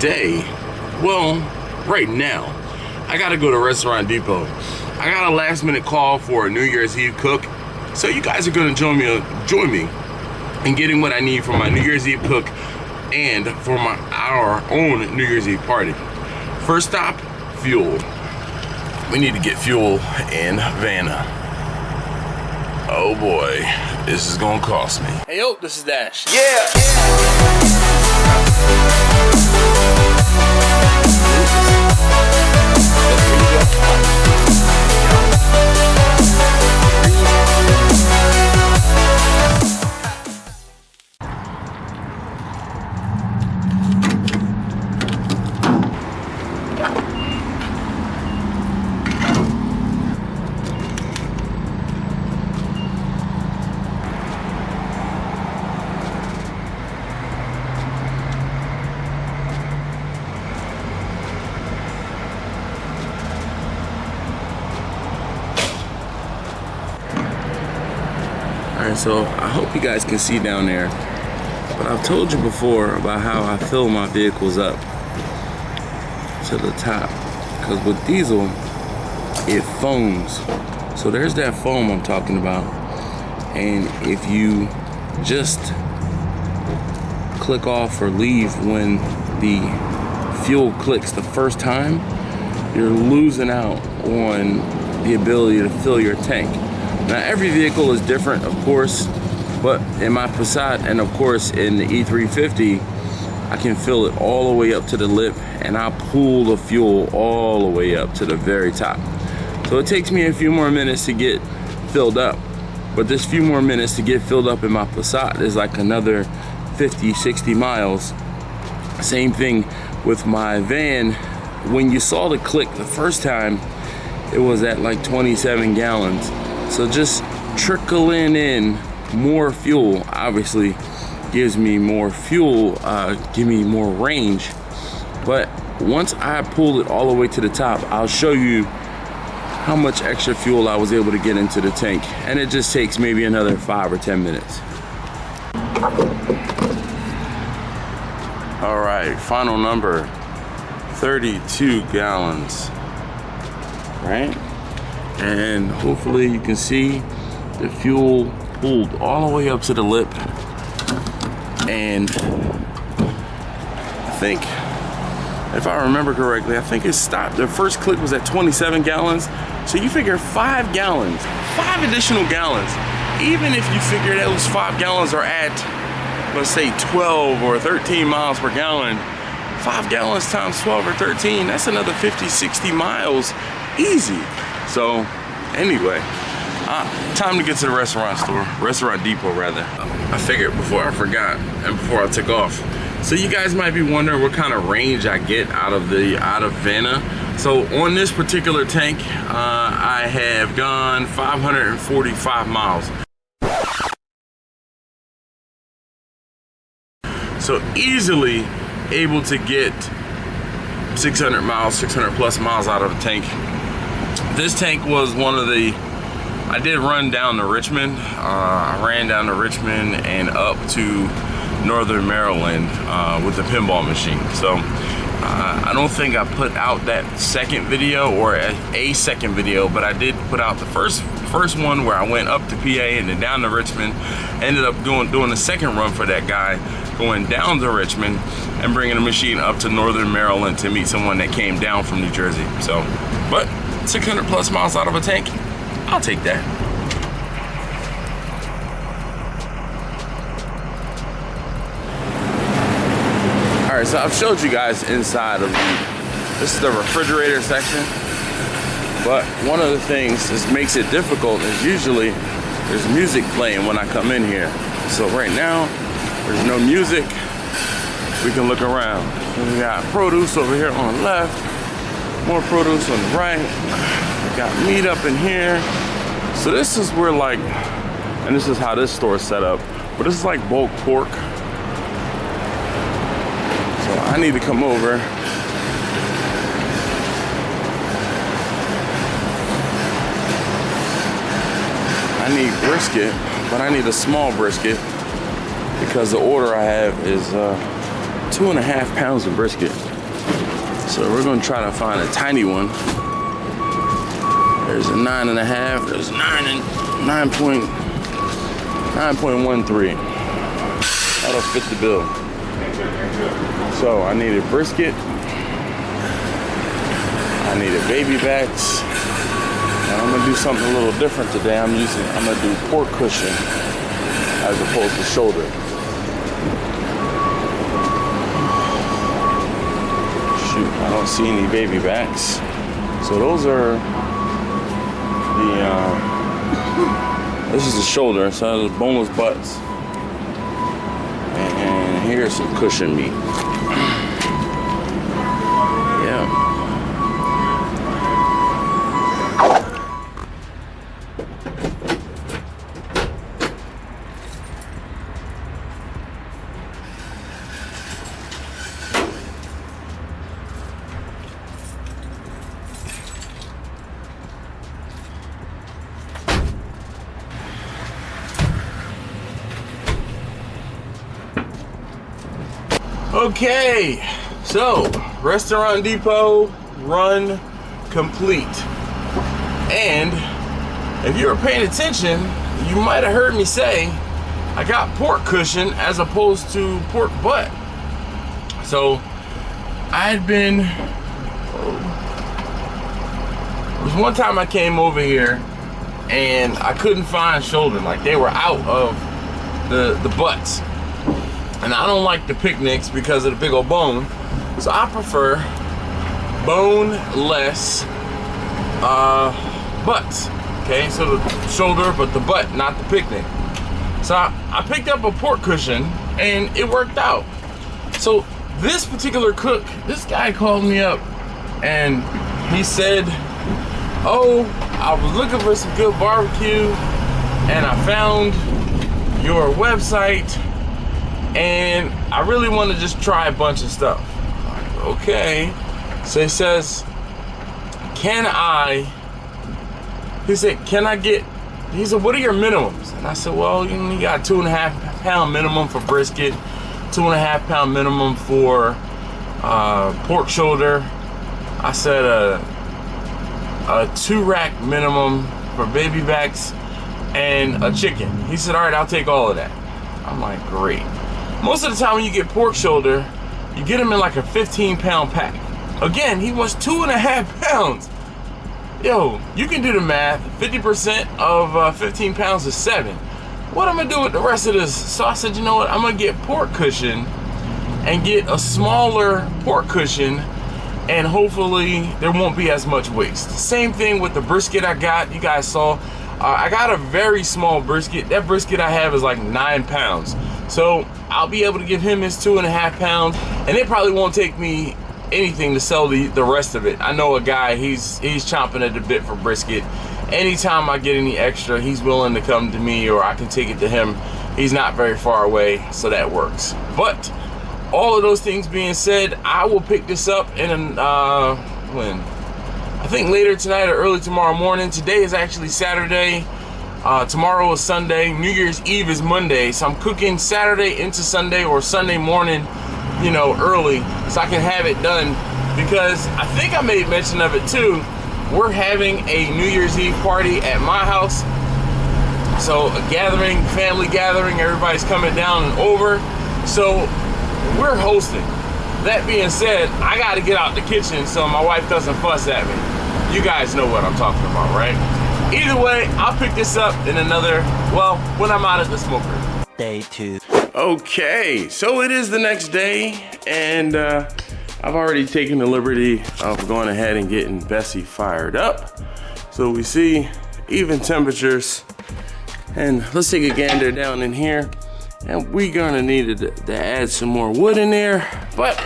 today, well, right now, I gotta go to Restaurant Depot. I got a last minute call for a New Year's Eve cook. So you guys are gonna join me in getting what I need for my New Year's Eve cook and for our own New Year's Eve party. First stop, fuel. We need to get fuel in Vanna. Oh boy, this is gonna cost me. Hey yo, this is Dash. Yeah! Alright, so I hope you guys can see down there, but I've told you before about how I fill my vehicles up to the top, because with diesel it foams. So there's that foam I'm talking about, and if you just click off or leave when the fuel clicks the first time, you're losing out on the ability to fill your tank. Now every vehicle is different, of course, but in my Passat and of course in the E350, I can fill it all the way up to the lip, and I pull the fuel all the way up to the very top. So it takes me a few more minutes to get filled up, but this few more minutes to get filled up in my Passat is like another 50, 60 miles. Same thing with my van. When you saw the click the first time, it was at like 27 gallons. So just trickling in more fuel obviously gives me more fuel, give me more range. But once I pulled it all the way to the top, I'll show you how much extra fuel I was able to get into the tank. And it just takes maybe another 5 or 10 minutes. All right, final number, 32 gallons, right? And hopefully you can see the fuel pulled all the way up to the lip. And I think, if I remember correctly, I think it stopped. The first click was at 27 gallons. So you figure 5 gallons, 5 additional gallons. Even if you figure those 5 gallons are at, let's say 12 or 13 miles per gallon, 5 gallons times 12 or 13, that's another 50, 60 miles easy. So anyway, time to get to the restaurant depot rather. I figured before I forgot and before I took off. So you guys might be wondering what kind of range I get out of Vanna. So on this particular tank, I have gone 545 miles. So easily able to get 600 miles, 600 plus miles out of the tank. This tank was one of the, I did run down to Richmond. I ran down to Richmond and up to Northern Maryland with the pinball machine. So I don't think I put out that second video or a second video, but I did put out the first one where I went up to PA and then down to Richmond. Ended up doing the second run for that guy, going down to Richmond and bringing the machine up to Northern Maryland to meet someone that came down from New Jersey. So, but 600 plus miles out of a tank, I'll take that. All right, so I've showed you guys inside of this is the refrigerator section, but one of the things that makes it difficult is usually there's music playing when I come in here. So right now, there's no music. We can look around. We got produce over here on the left, more produce on the right. We got meat up in here. So this is where like, and this is how this store is set up, but this is like bulk pork. So I need to come over. I need brisket, but I need a small brisket because the order I have is 2.5 pounds of brisket. So we're gonna try to find a tiny one. There's a 9.5, there's 9.13. That'll fit the bill. So I needed brisket, I needed baby backs, and I'm gonna do something a little different today. I'm gonna do pork cushion as opposed to shoulder. Shoot, I don't see any baby backs. So those are this is the shoulder, so there's boneless butts. And here's some cushion meat. Yeah. Okay, so Restaurant Depot run complete. And if you were paying attention, you might have heard me say I got pork cushion as opposed to pork butt. So I had been, there was one time I came over here and I couldn't find shoulder, like they were out of the butts. And I don't like the picnics because of the big old bone. So I prefer boneless butts. Okay, so the shoulder, but the butt, not the picnic. So I picked up a pork cushion and it worked out. So this particular cook, this guy called me up and he said, oh, I was looking for some good barbecue and I found your website and I really want to just try a bunch of stuff. Okay. So he says, he said, he said, what are your minimums? And I said, well, you got 2.5 pound minimum for brisket, 2.5 pound minimum for pork shoulder. I said a 2-rack minimum for baby backs and a chicken. He said, all right, I'll take all of that. I'm like, great. Most of the time when you get pork shoulder, you get them in like a 15-pound pack. Again, he wants 2.5 pounds. Yo, you can do the math. 50% of 15 pounds is 7. What I'm gonna do with the rest of this? So I said, you know what? I'm gonna get pork cushion and get a smaller pork cushion, and hopefully there won't be as much waste. Same thing with the brisket I got. You guys saw, I got a very small brisket. That brisket I have is like 9 pounds. So I'll be able to give him his 2.5 pounds, and it probably won't take me anything to sell the rest of it. I know a guy, he's chomping at the bit for brisket. Anytime I get any extra, he's willing to come to me or I can take it to him. He's not very far away, so that works. But all of those things being said, I will pick this up in when? I think later tonight or early tomorrow morning. Today is actually Saturday. Tomorrow is Sunday. New Year's Eve is Monday. So I'm cooking Saturday into Sunday or Sunday morning, you know, early, so I can have it done. Because I think I made mention of it too. We're having a New Year's Eve party at my house. So a gathering, family gathering, everybody's coming down and over. So we're hosting. That being said, I gotta get out the kitchen so my wife doesn't fuss at me. You guys know what I'm talking about, right? Either way, I'll pick this up in another, well, when I'm out of the smoker. Day 2. Okay, so it is the next day, and I've already taken the liberty of going ahead and getting Bessie fired up. So we see even temperatures, and let's take a gander down in here, and we're gonna need to add some more wood in there, but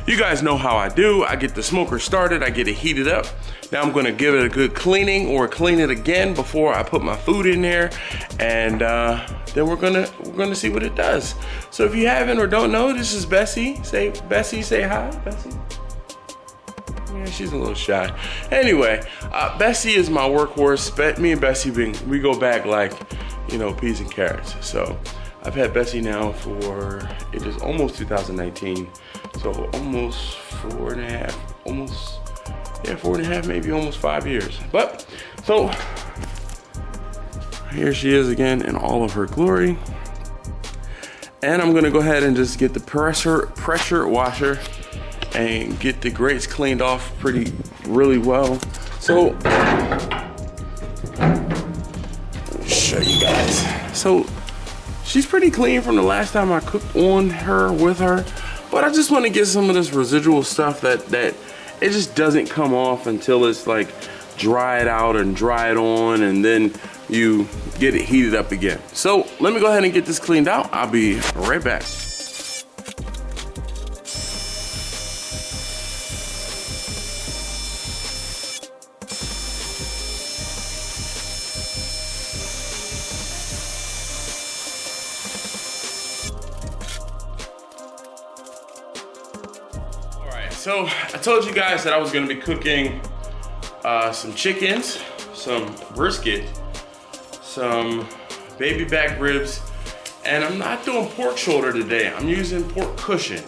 you guys know how I do. I get the smoker started, I get it heated up. Now I'm gonna give it a good cleaning or clean it again before I put my food in there, and then we're gonna see what it does. So if you haven't or don't know, this is Bessie. Bessie, say hi, Bessie. Yeah, she's a little shy. Anyway, Bessie is my workhorse. Me and Bessie, we go back like, you know, peas and carrots. So I've had Bessie now for, it is almost 2019. So almost 4.5, almost, yeah, 4.5, maybe almost 5 years. But, so here she is again in all of her glory. And I'm gonna go ahead and just get the pressure washer and get the grates cleaned off really well. So, let me show you guys. So, she's pretty clean from the last time I cooked on her with her, but I just want to get some of this residual stuff that it just doesn't come off until it's like dried out and dried on, and then you get it heated up again. So let me go ahead and get this cleaned out. I'll be right back. So I told you guys that I was gonna be cooking some chickens, some brisket, some baby back ribs, and I'm not doing pork shoulder today. I'm using pork cushion.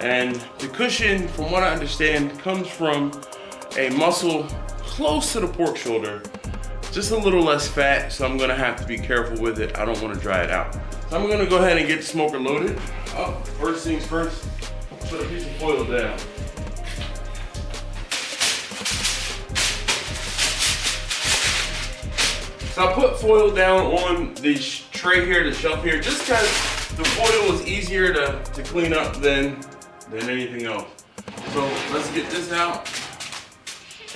And the cushion, from what I understand, comes from a muscle close to the pork shoulder, just a little less fat, so I'm gonna have to be careful with it. I don't wanna dry it out. So I'm gonna go ahead and get the smoker loaded. Oh, first things first, put a piece of foil down. So I put foil down on the tray here, the shelf here, just because the foil is easier to clean up than anything else. So let's get this out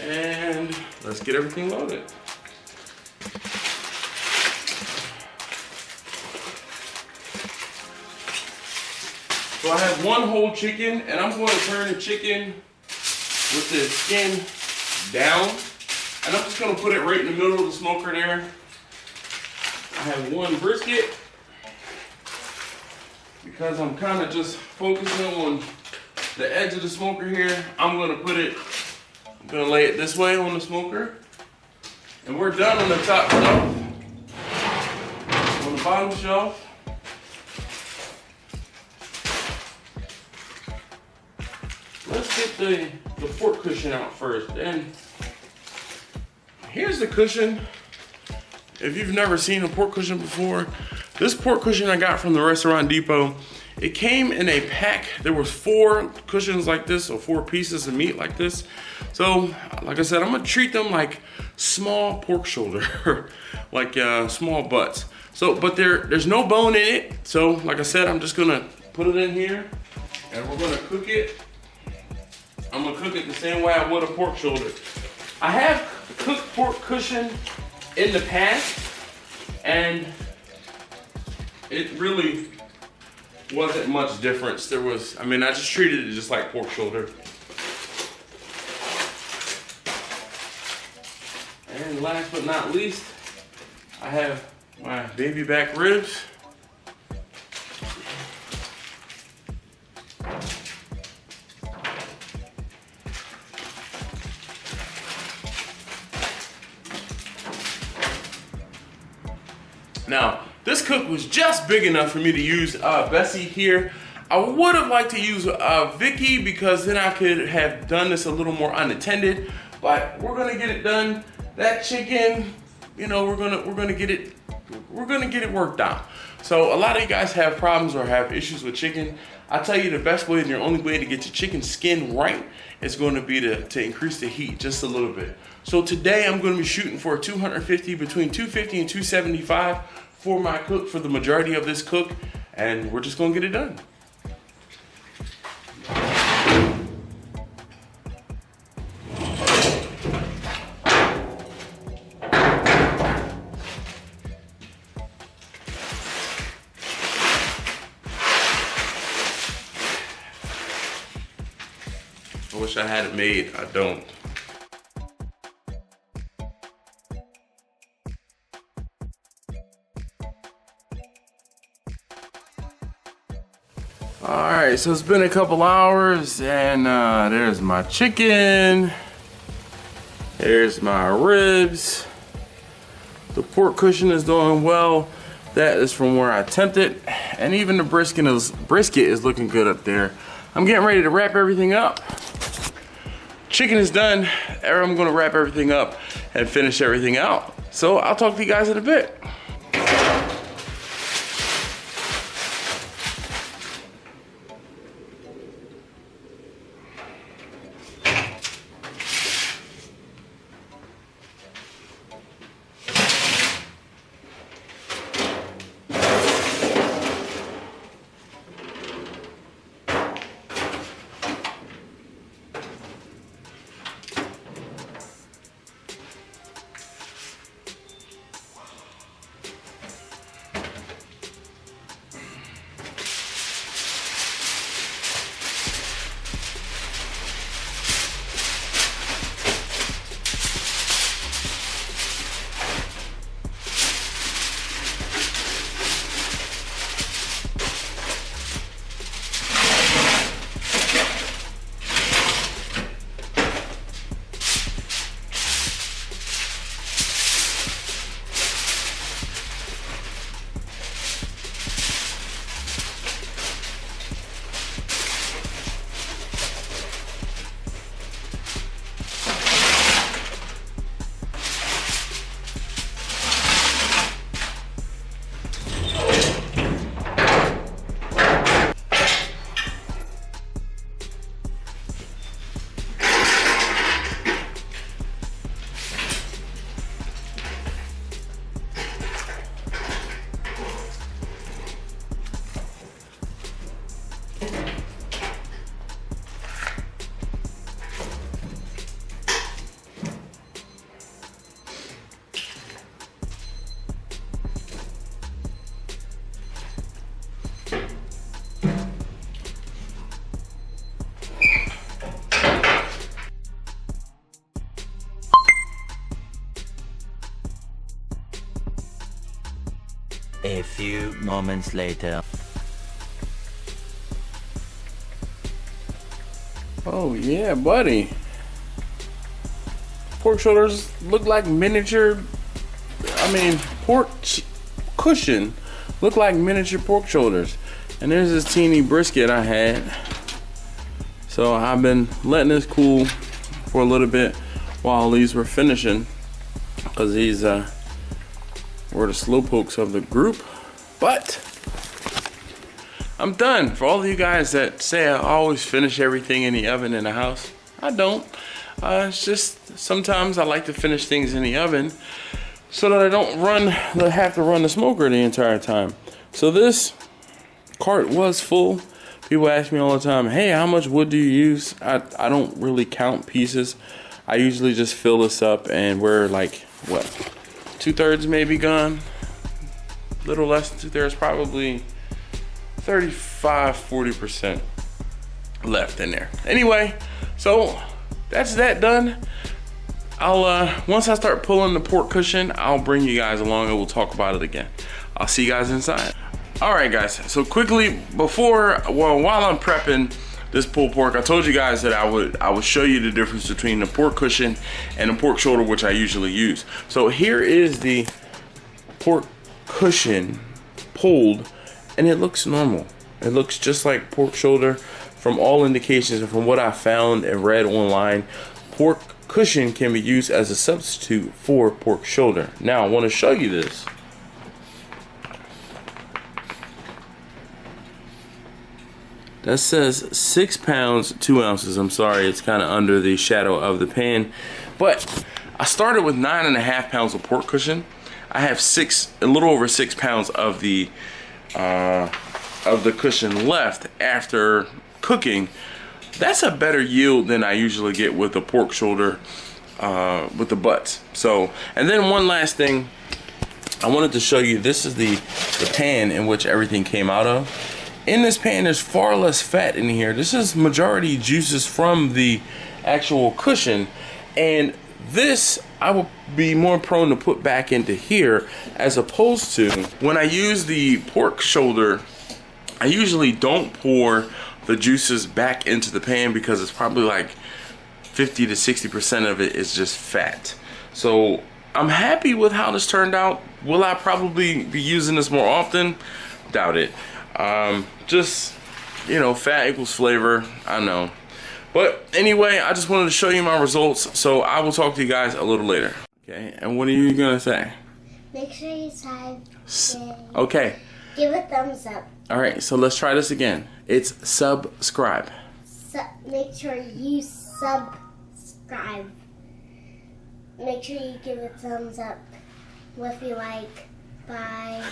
and let's get everything loaded. So I have one whole chicken, and I'm going to turn the chicken with the skin down. And I'm just gonna put it right in the middle of the smoker there. I have one brisket because I'm kind of just focusing on the edge of the smoker here. I'm gonna lay it this way on the smoker. And we're done on the top shelf. On the bottom shelf, let's get the pork cushion out first. And here's the cushion. If you've never seen a pork cushion before, this pork cushion I got from the Restaurant Depot, it came in a pack. There was 4 cushions like this, or 4 pieces of meat like this. So, like I said, I'm gonna treat them like small pork shoulder, like small butts. So, but there's no bone in it. So, like I said, I'm just gonna put it in here, and we're gonna cook it. I'm gonna cook it the same way I would a pork shoulder. I have cooked pork cushion in the past, and it really wasn't much difference. I just treated it just like pork shoulder. And last but not least, I have my baby back ribs. Now, this cook was just big enough for me to use Bessie here. I would have liked to use Vicky, because then I could have done this a little more unattended, but we're gonna get it done. That chicken, you know, we're gonna get it worked out. So a lot of you guys have problems or have issues with chicken. I tell you, the best way and the only way to get your chicken skin right is going to be to increase the heat just a little bit. So today I'm going to be shooting for 250, between 250 and 275 for my cook, for the majority of this cook, and we're just going to get it done. I wish I had it made. I don't. Alright, so it's been a couple hours, and there's my chicken. There's my ribs. The pork cushion is doing well. That is from where I temped it. And even the brisket is looking good up there. I'm getting ready to wrap everything up. Chicken is done. I'm gonna wrap everything up and finish everything out. So I'll talk to you guys in a bit. A few moments later. Oh yeah, buddy. Pork shoulders look like miniature, cushion look like miniature pork shoulders. And there's this teeny brisket I had. So I've been letting this cool for a little bit while these were finishing, because these were the slow pokes of the group. But I'm done. For all of you guys that say I always finish everything in the oven in the house, I don't. It's just sometimes I like to finish things in the oven so that I don't have to run the smoker the entire time. So this cart was full. People ask me all the time, hey, how much wood do you use? I don't really count pieces. I usually just fill this up and we're like, what, 2/3 maybe gone? A little less than 2/3, probably 35-40% left in there. Anyway, so that's that done. I'll once I start pulling the pork cushion, I'll bring you guys along and we'll talk about it again. I'll see you guys inside. All right, guys. So quickly while I'm prepping this pulled pork, I told you guys that I would show you the difference between the pork cushion and the pork shoulder, which I usually use. So here is the pork cushion pulled, and it looks normal. It looks just like pork shoulder from all indications, and from what I found and read online. Pork cushion can be used as a substitute for pork shoulder. Now I want to show you this. That says 6 pounds 2 ounces. I'm sorry, it's kind of under the shadow of the pan, but I started with 9.5 pounds of pork cushion. I have a little over 6 pounds of the cushion left after cooking. That's a better yield than I usually get with a pork shoulder with the butts. So, and then one last thing I wanted to show you. This is the pan in which everything came out of. In this pan, there's far less fat in here. This is majority juices from the actual cushion, and this I will be more prone to put back into here, as opposed to when I use the pork shoulder, I usually don't pour the juices back into the pan because it's probably like 50 to 60% of it is just fat. So I'm happy with how this turned out. Will I probably be using this more often? Doubt it. Just you know, fat equals flavor. I know. But anyway, I just wanted to show you my results, so I will talk to you guys a little later. Okay, and what are you gonna say? Make sure you subscribe. Okay. Give a thumbs up. Alright, so let's try this again. It's subscribe. Make sure you subscribe. Make sure you give a thumbs up if you like. Bye.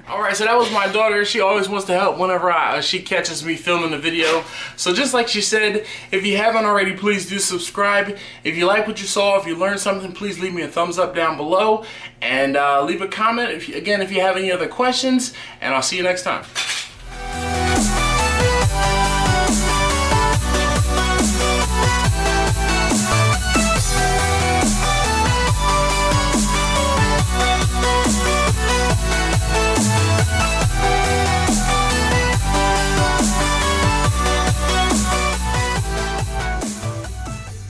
Alright, so that was my daughter. She always wants to help whenever she catches me filming the video. So just like she said, if you haven't already, please do subscribe. If you like what you saw, if you learned something, please leave me a thumbs up down below. And leave a comment, if you have any other questions. And I'll see you next time.